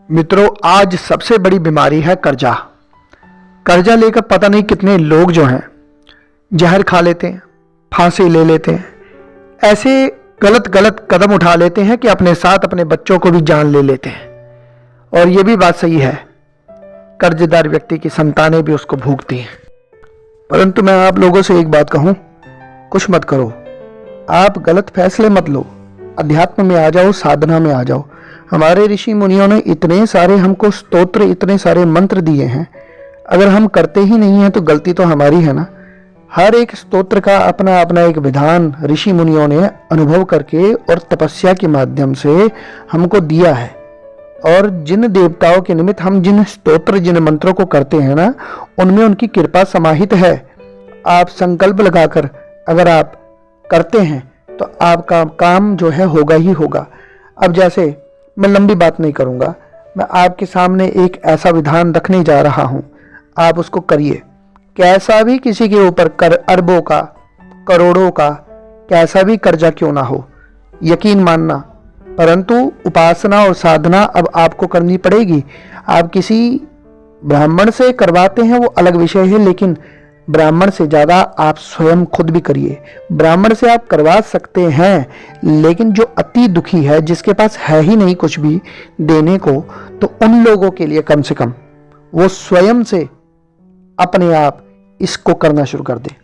मित्रों, आज सबसे बड़ी बीमारी है कर्जा। कर्जा लेकर पता नहीं कितने लोग जो हैं जहर खा लेते हैं, फांसी ले लेते हैं, ऐसे गलत गलत कदम उठा लेते हैं कि अपने साथ अपने बच्चों को भी जान ले लेते हैं। और ये भी बात सही है, कर्जदार व्यक्ति की संतानें भी उसको भुगती हैं। परंतु मैं आप लोगों से एक बात कहूं, कुछ मत करो, आप गलत फैसले मत लो, अध्यात्म में आ जाओ, साधना में आ जाओ। हमारे ऋषि मुनियों ने इतने सारे हमको स्तोत्र, इतने सारे मंत्र दिए हैं, अगर हम करते ही नहीं हैं तो गलती तो हमारी है ना। हर एक स्तोत्र का अपना अपना एक विधान ऋषि मुनियों ने अनुभव करके और तपस्या के माध्यम से हमको दिया है। और जिन देवताओं के निमित्त हम जिन स्तोत्र, जिन मंत्रों को करते हैं ना, उनमें उनकी कृपा समाहित है। आप संकल्प लगाकर अगर आप करते हैं तो आपका काम जो है होगा ही होगा। अब जैसे मैं लंबी बात नहीं करूंगा, मैं आपके सामने एक ऐसा विधान रखने जा रहा हूं, आप उसको करिए। कैसा भी किसी के ऊपर अरबों का, करोड़ों का कैसा भी कर्जा क्यों ना हो, यकीन मानना, परंतु उपासना और साधना अब आपको करनी पड़ेगी। आप किसी ब्राह्मण से करवाते हैं वो अलग विषय है, लेकिन ब्राह्मण से ज़्यादा आप स्वयं खुद भी करिए। ब्राह्मण से आप करवा सकते हैं, लेकिन जो अति दुखी है, जिसके पास है ही नहीं कुछ भी देने को, तो उन लोगों के लिए कम से कम वो स्वयं से अपने आप इसको करना शुरू कर दे।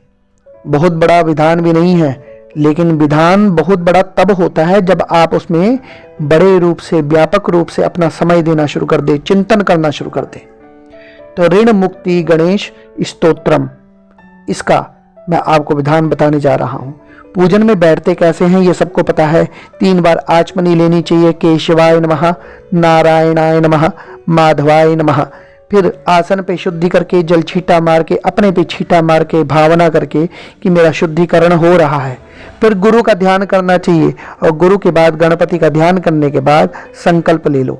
बहुत बड़ा विधान भी नहीं है, लेकिन विधान बहुत बड़ा तब होता है जब आप उसमें बड़े रूप से, व्यापक रूप से अपना समय देना शुरू कर दे, चिंतन करना शुरू कर दे। तो ऋण मुक्ति गणेश स्तोत्रम, इसका मैं आपको विधान बताने जा रहा हूं। पूजन में बैठते कैसे हैं ये सबको पता है। 3 बार आचमनी लेनी चाहिए। केशवाय नमः, नारायणाय नमः, माधवाय नमः। फिर आसन पे शुद्धि करके, जल छींटा मार के, अपने पे छींटा मार के, भावना करके कि मेरा शुद्धिकरण हो रहा है। फिर गुरु का ध्यान करना चाहिए, और गुरु के बाद गणपति का ध्यान करने के बाद संकल्प ले लो।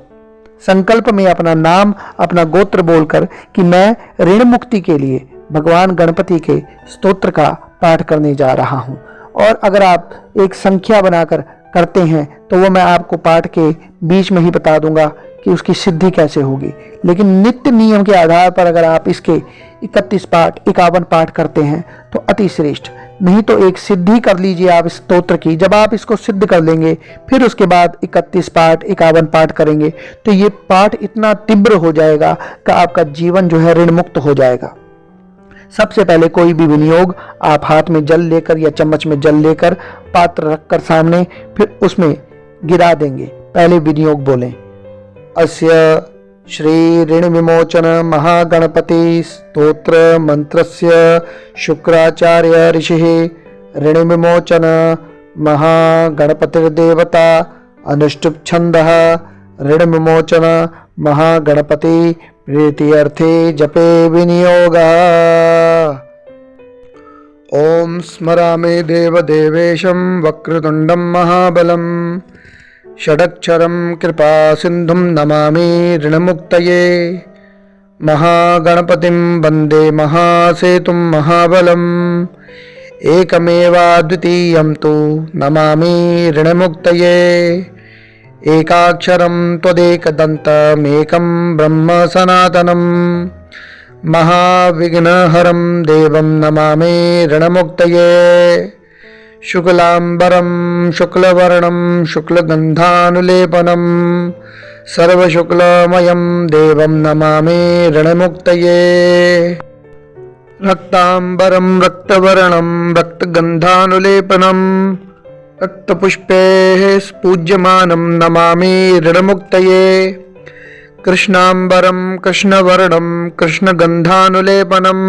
संकल्प में अपना नाम, अपना गोत्र बोलकर कि मैं ऋण मुक्ति के लिए भगवान गणपति के स्तोत्र का पाठ करने जा रहा हूं। और अगर आप एक संख्या बनाकर करते हैं तो वो मैं आपको पाठ के बीच में ही बता दूंगा कि उसकी सिद्धि कैसे होगी। लेकिन नित्य नियम के आधार पर अगर आप इसके 31 पाठ, 51 पाठ करते हैं तो अति श्रेष्ठ। नहीं तो एक सिद्धि कर लीजिए आप इस स्तोत्र की। जब आप इसको सिद्ध कर लेंगे, फिर उसके बाद 31 पाठ, 51 पाठ करेंगे, तो ये पाठ इतना तीव्र हो जाएगा कि आपका जीवन जो है ऋण मुक्त हो जाएगा। सबसे पहले कोई भी विनियोग आप हाथ में जल लेकर या चम्मच में जल लेकर पात्र रखकर सामने, फिर उसमें गिरा देंगे। पहले विनियोग बोलें, अस्य श्री ऋण विमोचन महागणपति स्तोत्र मंत्रस्य शुक्राचार्य ऋषिः ऋण विमोचन महागणपतिर्देवता अनुष्टुप् छन्दः ऋण विमोचन महागणपति प्रीत्यर्थे जपे विनियोगः। ओम स्मरामि देवदेवेशं वक्रतुंडं महाबलं षडक्षरं कृपा सिंधुं नमामि ऋणमुक्तये। महागणपतिं वन्दे महासेतुं महाबलम् एकमेवाद्वितीयं तु नमामि ऋणमुक्तये। एकाक्षरं त्वदेकदन्तमेकं ब्रह्म सनातनं महाविघ्नहरं देवं नमामि ऋणमुक्तये। शुक्लांबरं शुक्लवर्णं शुक्लगन्धानुलेपनं सर्वशुक्लमयं देवं नमामि ऋणमुक्तये। रक्तांबरं रक्तवर्णं रक्तगन्धानुलेपनं रक्तपुष्पैः पूज्यमानं नमामि ऋणमुक्तये। कृष्णांबरं कृष्णवर्णं कृष्णगन्धानुलेपनं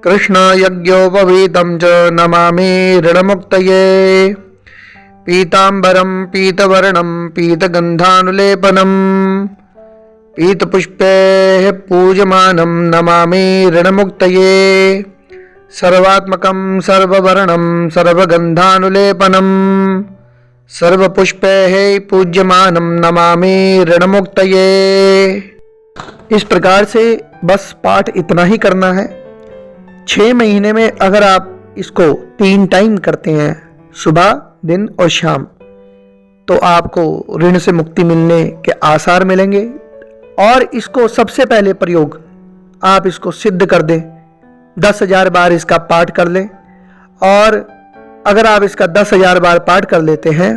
कृष्णयज्ञोपवीतं च नमामि ऋणमुक्तये। पीतांबरं पीतवर्णं पीतगन्धानुलेपनं पीतपुष्पैः पूज्यमानं नमामि ऋणमुक्तये। सर्वात्मकं सर्ववर्णं सर्वगन्धानुलेपनं सर्वपुष्पैः पूज्यमानं नमामि ऋणमुक्तये। इस प्रकार से बस पाठ इतना ही करना है। 6 महीने में अगर आप इसको 3 टाइम करते हैं, सुबह, दिन और शाम, तो आपको ऋण से मुक्ति मिलने के आसार मिलेंगे। और इसको सबसे पहले प्रयोग आप इसको सिद्ध कर दें, 10,000 बार इसका पाठ कर लें। और अगर आप इसका 10,000 बार पाठ कर लेते हैं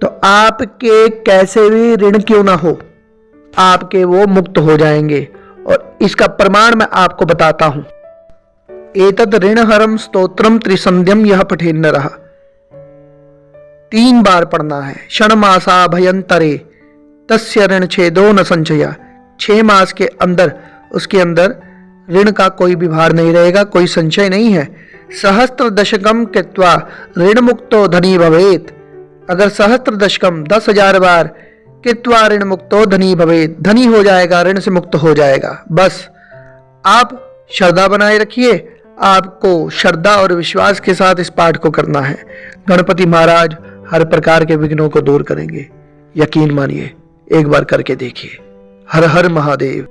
तो आपके कैसे भी ऋण क्यों ना हो, आपके वो मुक्त हो जाएंगे। और इसका प्रमाण मैं आपको बताता हूं। एतद ऋण हरम स्तोत्रम त्रिसंध्यम यह पठेन नरः, 3 बार पढ़ना है। क्षण मासा भयंतरे तस्य ऋण छेदो न संचया, 6 मास के अंदर उसके अंदर ऋण का कोई भी भार नहीं रहेगा, कोई संचय नहीं है। सहस्त्र दशकम कृत्वा ऋण मुक्तो धनी भवेत, अगर सहस्त्र दशकम 10,000 बार कृत्वा ऋण मुक्तो धनी भवेत, धनी हो जाएगा, ऋण से मुक्त हो जाएगा। बस आप श्रद्धा बनाए रखिए, आपको श्रद्धा और विश्वास के साथ इस पाठ को करना है। गणपति महाराज हर प्रकार के विघ्नों को दूर करेंगे, यकीन मानिए, एक बार करके देखिए। हर हर महादेव।